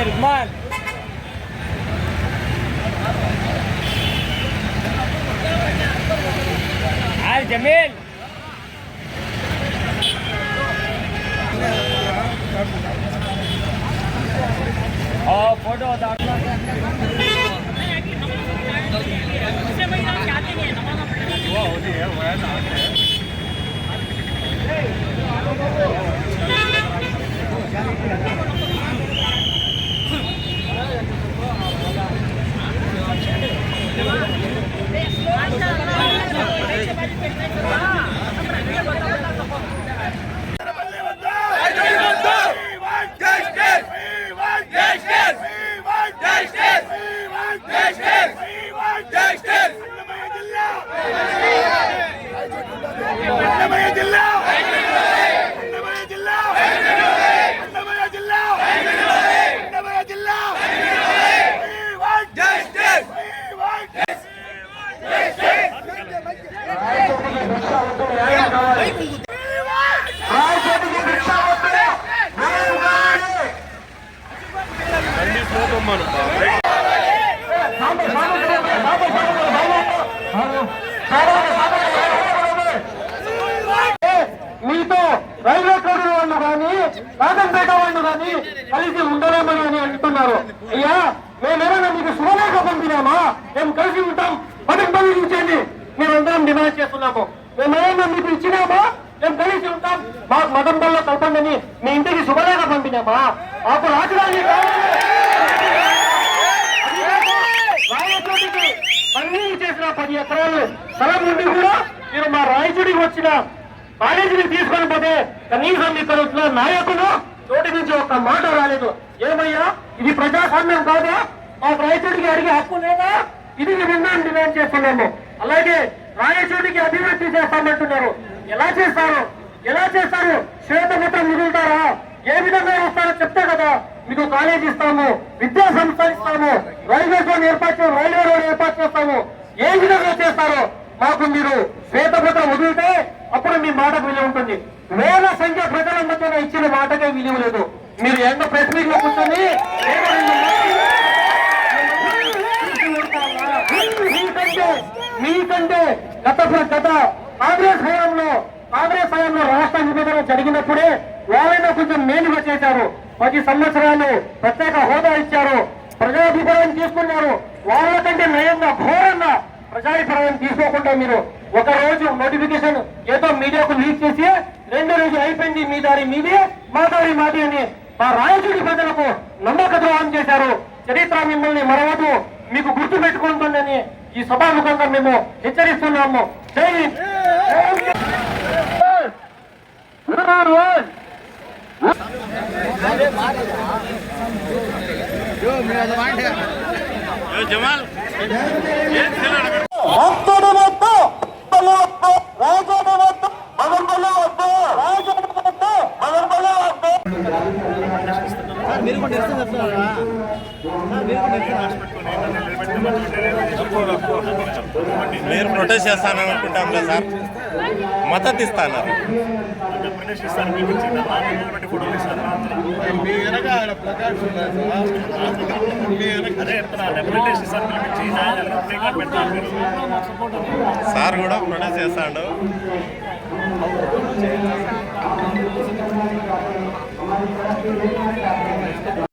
रुकमान हाल जमील और फोटो మీతో railway code వాళ్ళు కానీ రాజంపేట వాళ్ళు కానీ కలిసి ఉండలేమని అని అంటున్నారు. అయ్యా మేమేమైనా మీకు శుభలేఖ పంపినామా? మేము కలిసి ఉంటాం, పరిపాలించండి మేమందరం డిమాండ్ చేస్తున్నాము. మేమేమైనా మీకు ఇచ్చినామా? మేము కలిసి ఉంటాం, మాకు మతం వల్ల కలపండి మీ ఇంటికి శుభలేఖ పంపినామా? మాకు రాజధాని రాయచోటికి పన్నీరు చేసిన 10 ఎకరాలు స్థలం నుండి కూడా మీరు మా రాయచోటికి వచ్చిన కాలేజీని తీసుకొని పోతే కనీసం ఇక్కడ వచ్చిన నాయకులు చోటి నుంచి ఒక్క మాట రాలేదు. ఏమయ్యా ఇది ప్రజాస్వామ్యం కాదా? మాకు రాయచోటికి అడిగే హక్కు లేదా? ఇది మేము డిమాండ్ చేస్తున్నాము. అలాగే రాయచోటికి అభివృద్ధి చేస్తామంటున్నారు. ఎలా చేస్తారు? శ్వేతపత్రం మిగులుతారా? ఏ విధంగా వస్తారో చెప్తే కదా మీకు కాలేజ్ ఇస్తాము, విద్యా సంస్థ ఇస్తాము, రైల్వే రోడ్ ఏర్పాటు చేస్తాము. ఏ విధంగా చేస్తారో మాకు మీరు శ్వేతపత్రం వదిలితే అప్పుడు మీ మాటకు విలువ ఉంటుంది. వేల సంఖ్య ప్రజల మధ్యన ఇచ్చిన మాటకే విలువ లేదు. మీరు ఎండ ప్రెస్ మీట్ లో కూర్చొని మీకంటే గత కాంగ్రెస్ హయాంలో రాష్ట్ర విభజన జరిగినప్పుడే వాళ్ళైనా కొంచెం మేలుగా చేశారు. 10 సంవత్సరాలు ప్రత్యేక హోదా ఇచ్చారు, ప్రజాభిప్రాయం తీసుకున్నారు. వాళ్ళకంటే నయంగా ఘోరంగా ప్రజాభిప్రాయం తీసుకోకుండా మీరు ఒక రోజు నోటిఫికేషన్ ఏదో మీడియాకు లీక్ చేసి 2 రోజులు అయిపోయింది, మీ దారి మీది మా దారి మాది అని మా రాయచూడి ప్రజలకు నమ్మక ద్రోహం చేశారు. చరిత్ర మిమ్మల్ని మరవదు, మీకు గుర్తు పెట్టుకుంటుందని ఈ సభాముఖంగా మేము హెచ్చరిస్తున్నాము. జై జమాల్ మీరు ప్రొటెస్ట్ చేస్తానని అనుకుంటాంలే సార్, మద్దతు ఇస్తాను. సార్ కూడా ప్రొటెస్ట్ చేస్తాడు.